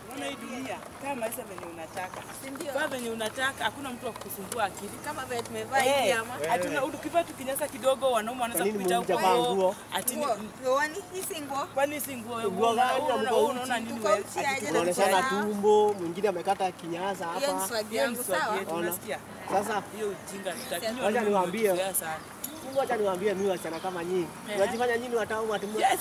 Unaona hii dunia kama maisha venye unataka. Kwa venye unataka hakuna mtu wa kukusumbua akili. Kama vile tumevaa hivi ama. Hatuna ukiva tukinyasa kidogo wanaume wanaanza kupita huko. Atini Kwani hii si nguo? Kwani si nguo? Unaona nini wewe? Unaonekana tumbo, mwingine amekata kinyasa hapa. Hiyo ni swagi yangu sawa. Unasikia? Sasa hiyo ujinga tutakinywa. Wacha niwaambie. Wacha niwaambie mimi wachana kama nyinyi. Unajifanya nyinyi watamu watu. Yes,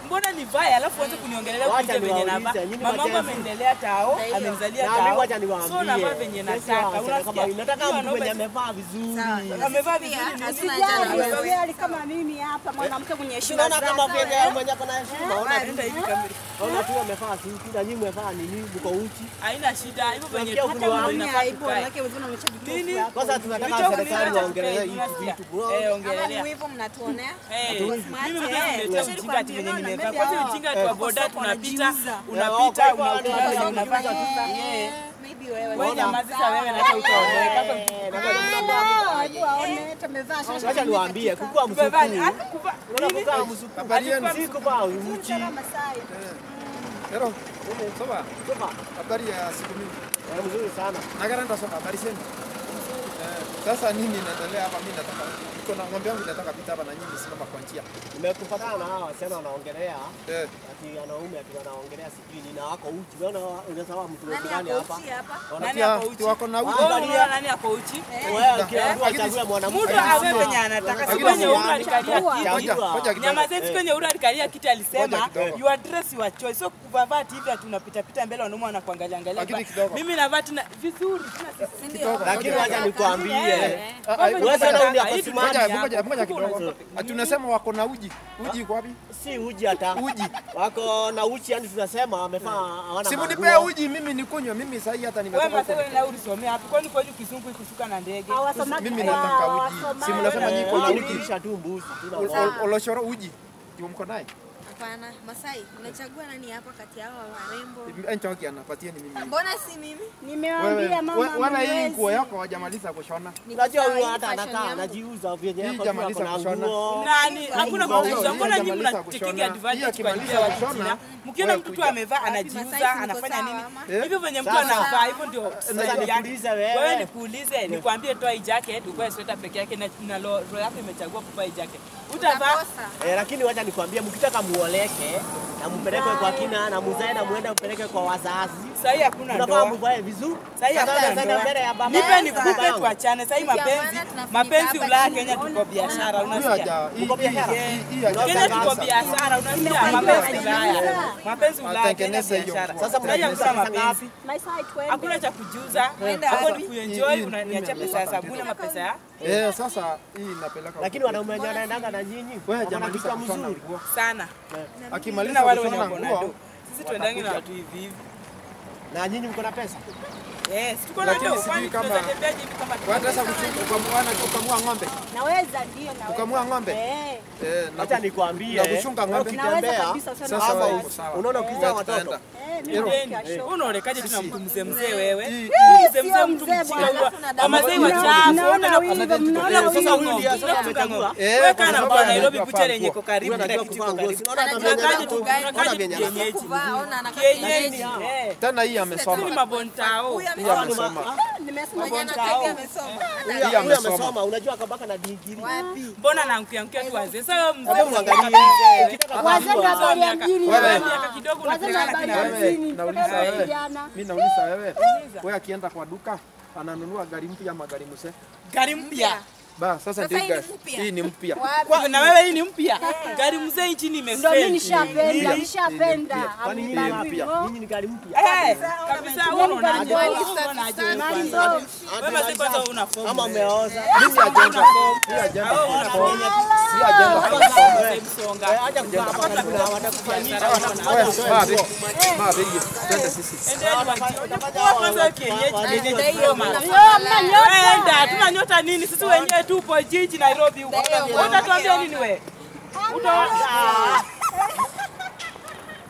mbona ni vaya alafu wacha kuniongelea kuja venye namba. Mama ameendelea tao, amenizalia tao. Wacha niwaambie. So namba venye nataka. Unasikia? Nataka mtu mwenye amevaa vizuri. Amevaa vizuri ni kama mimi hapa mwanamke mwenye heshima. Unaona kama vile mwenye ako na heshima. Unaenda hivi kamera. Unaona tu amevaa suti na nyinyi mmevaa nini? Mko uchi. Haina shida. Hivyo venye aibu yake mzima umechajitoa. Kwanza tunataka serikali waongelee hivi vitu. Ama ni hivyo mnatuonea? Mimi mimi ujinga ati venye nimevaa. Kwa hiyo ujinga kwa boda tunapita, unapita unapata tu. Maybe wewe. Wewe nyamazisha wewe na hata utaoneka. Wacha niwaambie kukua msukuu. Unaona kukua msukuu. Habari yenu si kuvaa uchi. Hello. Soba. Soba. Habari ya siku mingi. Mzuri sana. Nagaranta soba habari zenu. Sasa nini inaendelea hapa? Mimi nataka niko na ng'ombe yangu nataka pita hapa na nyinyi simama kwa njia. Nimekupatana na hawa wasichana wanaongelea. Ati wanaume ati wanaongelea sijui nini na wako uchi. Unaona unasema mtu gani hapa? Nani hapo uchi? Wako na uchi. Nani hapo uchi? Wewe ukiambiwa chague mwanamke. Mtu awe penye anataka. Si kwenye ura alikalia kiti. Nyama zetu kwenye ura alikalia kiti alisema you address your choice. So kuvaa hivi ati unapita pita mbele wanaume wanakuangalia angalia. Mimi navaa tuna vizuri tuna ndio. Lakini wacha nikwambie. Wewe sana Ngoja kidogo. Tunasema wako na uji. Uji iko wapi? Si uji hata. Uji. Wako na uchi yani tunasema wamefaa hawana. Si mnipe uji mimi nikunywe. Mimi sasa hata nimetoka. Wewe wewe na ulisomea hapo. Kwani kwa kizungu ikushuka na ndege? Mimi nataka uji. Si mnasema niko na uji kisha tu mbuzi. Oloshoro uji. Ndio mko naye? Hapana, Masai, unachagua nani hapa kati yao warembo? Enchoki anapatieni mimi. Mbona si mimi? Nimewaambia mama. Wana hii nguo yako hajamaliza kushona. Unajua huyu hata anakaa anajiuza vyenye yako hajamaliza kushona. Nani? Hakuna kuuza. Mbona nyinyi mnatekelea advantage kwa ajili ya wasichana? Mkiona mtu tu amevaa anajiuza, anafanya nini? Hivyo venye mtu anavaa hivyo ndio nakuuliza wewe. Wewe nikuulize, nikwambie toa hii jacket, uvae sweta peke yake na roho yako imechagua kuvaa hii jacket. Utavaa. Lakini wacha nikwambie mkitaka muoleke na mpeleke kwa kina na mzae na muende mpeleke kwa wazazi. Sasa hakuna ndoa. Unafaa mvae vizuri. Sasa hakuna mbele ya baba. Nipe nikupe tuachane. Sasa mapenzi Ulaya Kenya tuko biashara unasikia? Tuko biashara. Kenya tuko biashara unasikia? Mapenzi Ulaya. Mapenzi Ulaya Kenya biashara. Sasa mnajua mapenzi. Hakuna cha kujuza. Hapo ni kuenjoy unaniacha pesa ya sabuni ama pesa ya? Sasa hii inapeleka. Lakini wanaume wenyewe wanaendanga na nyinyi. Wewe hajamaliza mzuri sana. Akimaliza wale kushona nguo sisi tuendangi na watu hivi hivi. Na nyinyi mko na pesa? Yes, tuko na ndio. Kwani tunatembeaje hivi kama wataweza kukamua ng'ombe? Naweza ndio naweza. Kukamua ng'ombe? Acha nikwambie. Na kuchunga ng'ombe ukitembea. Sasa unaona ukizaa watoto. Unaonekaje tuna mtu mzee wewe? Mzee mtu mchanga. Wamazee wachafu. Unaona sasa huyu ndio sasa amechagua. Wewe kana kwa Nairobi bucha lenye iko karibu na kitu kiko karibu. Unaonekaje kienyeji. Tena hii amesoma. Ni mabontao. Hii amesoma. Nimesoma jana kaka amesoma. Hii amesoma. Unajua kabaka na degree. Wapi? Mbona naangukia tu wazee? Sasa mzee muangalie. Wazee habari ya mjini. Wewe miaka kidogo unafikana kina wewe. Nauliza wewe. Mimi nauliza wewe. Wewe akienda kwa duka ananunua gari mpya ama gari mzee? Gari mpya. Ba sasa ndio gari. Hii ni mpya. Na wewe hii ni mpya? Gari mzee nchini imefeli. Ndio mimi nishapenda. Kwani nyinyi ni mpya? Nyinyi ni gari mpya. Kabisa unaonaje? Wewe basi kwanza una form. Ama umeoza. Mimi ajenda. Hii ajenda. Hii ajenda. Msonga. Acha kupata kuna watakufanyia. Ma begi. Twende sisi. Kwanza kienyeji tunanyota nini sisi wenyewe tupo jiji Nairobi huko. Utatuambia nini wewe? Utaona